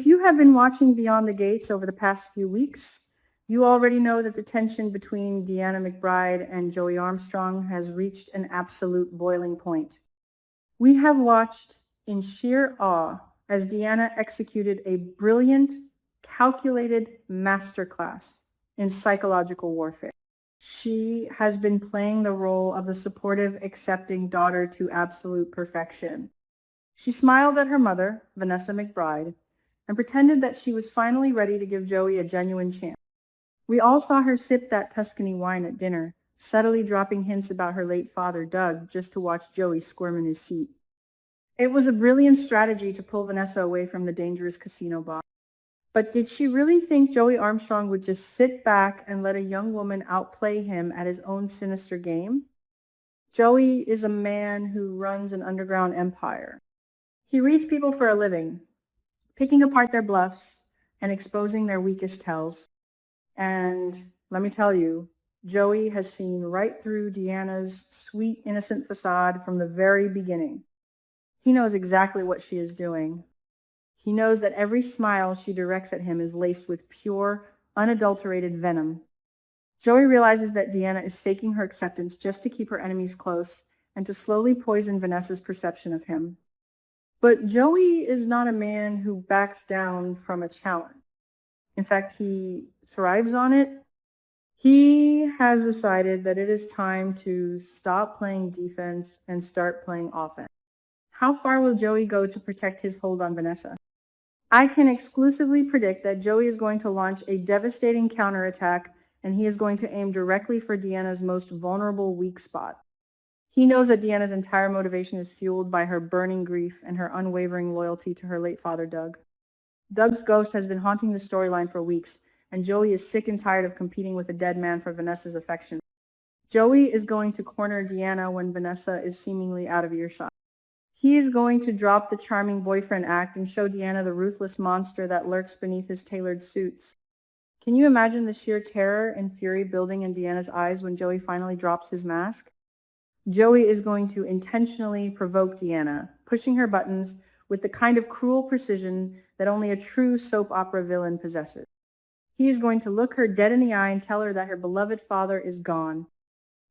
If you have been watching Beyond the Gates over the past few weeks, you already know that the tension between Deanna McBride and Joey Armstrong has reached an absolute boiling point. We have watched in sheer awe as Deanna executed a brilliant, calculated masterclass in psychological warfare. She has been playing the role of the supportive, accepting daughter to absolute perfection. She smiled at her mother, Vanessa McBride, and pretended that she was finally ready to give Joey a genuine chance. We all saw her sip that Tuscany wine at dinner, subtly dropping hints about her late father, Doug, just to watch Joey squirm in his seat. It was a brilliant strategy to pull Vanessa away from the dangerous casino boss. But did she really think Joey Armstrong would just sit back and let a young woman outplay him at his own sinister game? Joey is a man who runs an underground empire. He reads people for a living, picking apart their bluffs and exposing their weakest tells. And let me tell you, Joey has seen right through Deanna's sweet, innocent facade from the very beginning. He knows exactly what she is doing. He knows that every smile she directs at him is laced with pure, unadulterated venom. Joey realizes that Deanna is faking her acceptance just to keep her enemies close and to slowly poison Vanessa's perception of him. But Joey is not a man who backs down from a challenge. In fact, he thrives on it. He has decided that it is time to stop playing defense and start playing offense. How far will Joey go to protect his hold on Vanessa? I can exclusively predict that Joey is going to launch a devastating counterattack, and he is going to aim directly for Deanna's most vulnerable weak spot. He knows that Deanna's entire motivation is fueled by her burning grief and her unwavering loyalty to her late father, Doug. Doug's ghost has been haunting the storyline for weeks, and Joey is sick and tired of competing with a dead man for Vanessa's affection. Joey is going to corner Deanna when Vanessa is seemingly out of earshot. He is going to drop the charming boyfriend act and show Deanna the ruthless monster that lurks beneath his tailored suits. Can you imagine the sheer terror and fury building in Deanna's eyes when Joey finally drops his mask? Joey is going to intentionally provoke Deanna, pushing her buttons with the kind of cruel precision that only a true soap opera villain possesses. He is going to look her dead in the eye and tell her that her beloved father is gone.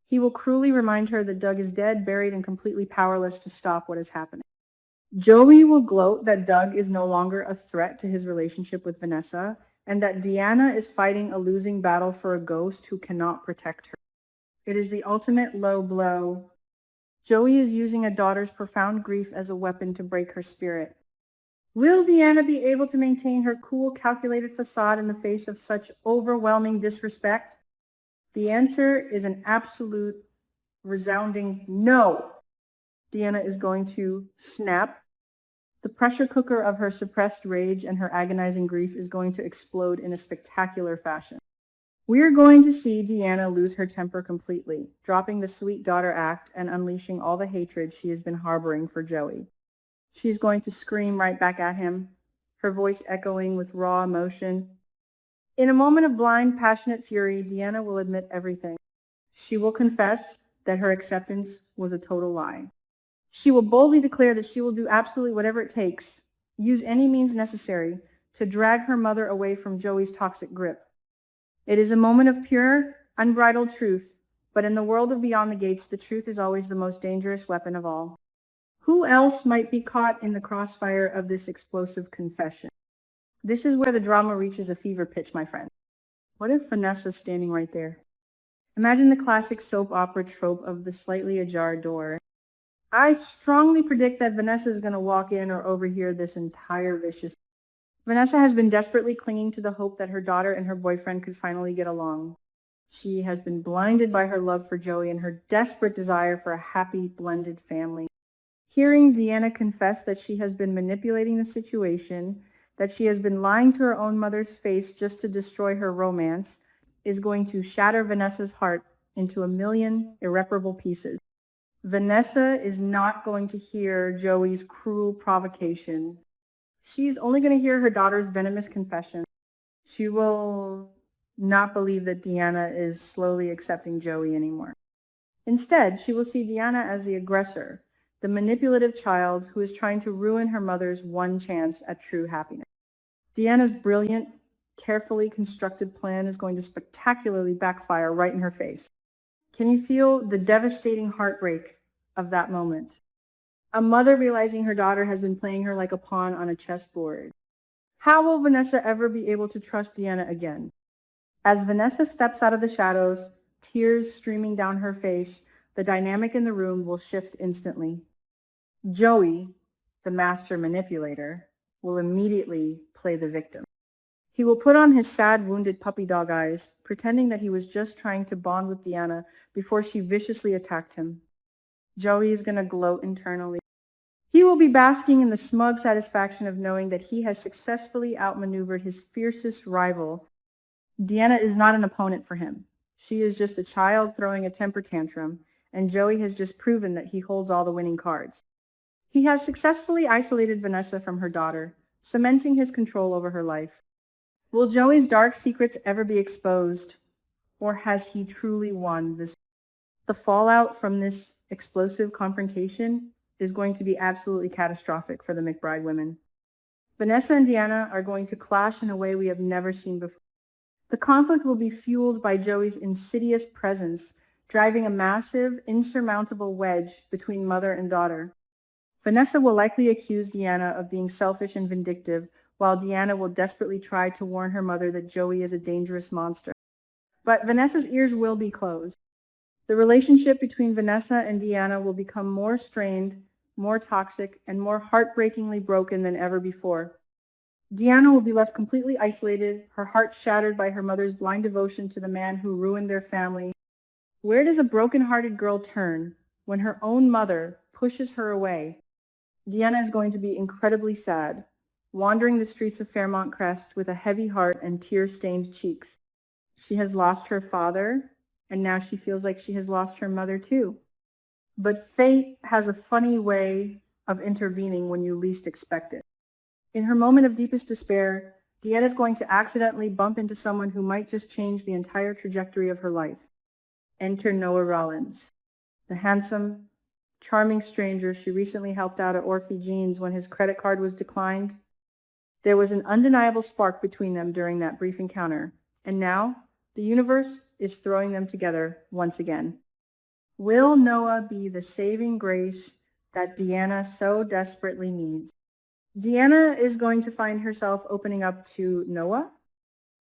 He will cruelly remind her that Doug is dead, buried, and completely powerless to stop what is happening. Joey will gloat that Doug is no longer a threat to his relationship with Vanessa, and that Deanna is fighting a losing battle for a ghost who cannot protect her. It is the ultimate low blow. Joey is using a daughter's profound grief as a weapon to break her spirit. Will Deanna be able to maintain her cool, calculated facade in the face of such overwhelming disrespect? The answer is an absolute, resounding no. Deanna is going to snap. The pressure cooker of her suppressed rage and her agonizing grief is going to explode in a spectacular fashion. We are going to see Deanna lose her temper completely, dropping the sweet daughter act and unleashing all the hatred she has been harboring for Joey. She's going to scream right back at him, her voice echoing with raw emotion. In a moment of blind, passionate fury, Deanna will admit everything. She will confess that her acceptance was a total lie. She will boldly declare that she will do absolutely whatever it takes, use any means necessary, to drag her mother away from Joey's toxic grip. It is a moment of pure, unbridled truth, but in the world of Beyond the Gates, the truth is always the most dangerous weapon of all. Who else might be caught in the crossfire of this explosive confession? This is where the drama reaches a fever pitch, my friend. What if Vanessa's standing right there? Imagine the classic soap opera trope of the slightly ajar door. I strongly predict that Vanessa is going to walk in or overhear this entire vicious. Vanessa has been desperately clinging to the hope that her daughter and her boyfriend could finally get along. She has been blinded by her love for Joey and her desperate desire for a happy, blended family. Hearing Deanna confess that she has been manipulating the situation, that she has been lying to her own mother's face just to destroy her romance, is going to shatter Vanessa's heart into a million irreparable pieces. Vanessa is not going to hear Joey's cruel provocation. She's only going to hear her daughter's venomous confession. She will not believe that Deanna is slowly accepting Joey anymore. Instead, she will see Deanna as the aggressor, the manipulative child who is trying to ruin her mother's one chance at true happiness. Deanna's brilliant, carefully constructed plan is going to spectacularly backfire right in her face. Can you feel the devastating heartbreak of that moment? A mother realizing her daughter has been playing her like a pawn on a chessboard. How will Vanessa ever be able to trust Deanna again? As Vanessa steps out of the shadows, tears streaming down her face, the dynamic in the room will shift instantly. Joey, the master manipulator, will immediately play the victim. He will put on his sad, wounded puppy dog eyes, pretending that he was just trying to bond with Deanna before she viciously attacked him. Joey is going to gloat internally. He will be basking in the smug satisfaction of knowing that he has successfully outmaneuvered his fiercest rival. Deanna is not an opponent for him. She is just a child throwing a temper tantrum, and Joey has just proven that he holds all the winning cards. He has successfully isolated Vanessa from her daughter, cementing his control over her life. Will Joey's dark secrets ever be exposed, or has he truly won this? The fallout from this explosive confrontation is going to be absolutely catastrophic for the McBride women. Vanessa and Deanna are going to clash in a way we have never seen before. The conflict will be fueled by Joey's insidious presence, driving a massive, insurmountable wedge between mother and daughter. Vanessa will likely accuse Deanna of being selfish and vindictive, while Deanna will desperately try to warn her mother that Joey is a dangerous monster. But Vanessa's ears will be closed. The relationship between Vanessa and Deanna will become more strained, more toxic, and more heartbreakingly broken than ever before. Deanna will be left completely isolated, her heart shattered by her mother's blind devotion to the man who ruined their family. Where does a broken-hearted girl turn when her own mother pushes her away? Deanna is going to be incredibly sad, wandering the streets of Fairmont Crest with a heavy heart and tear-stained cheeks. She has lost her father, and now she feels like she has lost her mother too. But fate has a funny way of intervening when you least expect it. In her moment of deepest despair, Deanna is going to accidentally bump into someone who might just change the entire trajectory of her life. Enter Noah Rollins, the handsome, charming stranger she recently helped out at Orphe Jeans when his credit card was declined. There was an undeniable spark between them during that brief encounter, and now the universe is throwing them together once again. Will Noah be the saving grace that Deanna so desperately needs? Deanna is going to find herself opening up to Noah.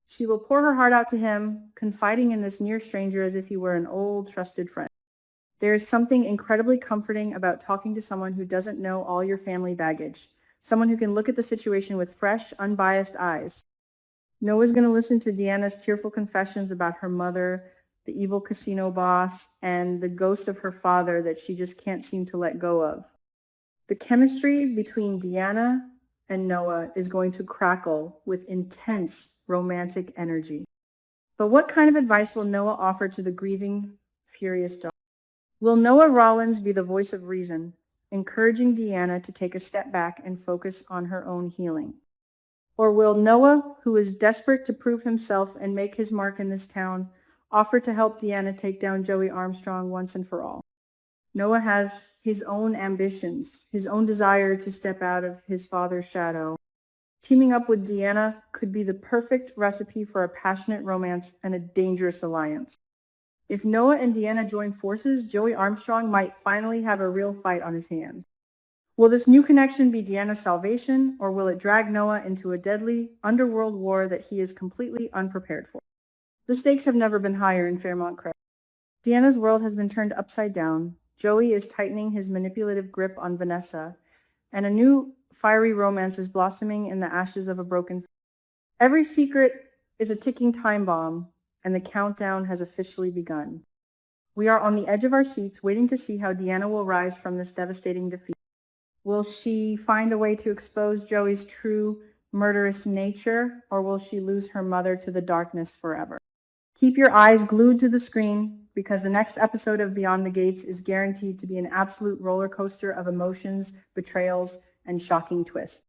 She will pour her heart out to him, confiding in this near stranger as if he were an old, trusted friend. There is something incredibly comforting about talking to someone who doesn't know all your family baggage, someone who can look at the situation with fresh, unbiased eyes. Noah's going to listen to Deanna's tearful confessions about her mother, the evil casino boss, and the ghost of her father that she just can't seem to let go of. The chemistry between Deanna and Noah is going to crackle with intense romantic energy. But what kind of advice will Noah offer to the grieving, furious daughter? Will Noah Rollins be the voice of reason, encouraging Deanna to take a step back and focus on her own healing? Or will Noah, who is desperate to prove himself and make his mark in this town, offer to help Deanna take down Joey Armstrong once and for all? Noah has his own ambitions, his own desire to step out of his father's shadow. Teaming up with Deanna could be the perfect recipe for a passionate romance and a dangerous alliance. If Noah and Deanna join forces, Joey Armstrong might finally have a real fight on his hands. Will this new connection be Deanna's salvation, or will it drag Noah into a deadly underworld war that he is completely unprepared for? The stakes have never been higher in Fairmont Crest. Deanna's world has been turned upside down. Joey is tightening his manipulative grip on Vanessa, and a new fiery romance is blossoming in the ashes of a broken family. Every secret is a ticking time bomb, and the countdown has officially begun. We are on the edge of our seats, waiting to see how Deanna will rise from this devastating defeat. Will she find a way to expose Joey's true murderous nature, or will she lose her mother to the darkness forever? Keep your eyes glued to the screen, because the next episode of Beyond the Gates is guaranteed to be an absolute roller coaster of emotions, betrayals, and shocking twists.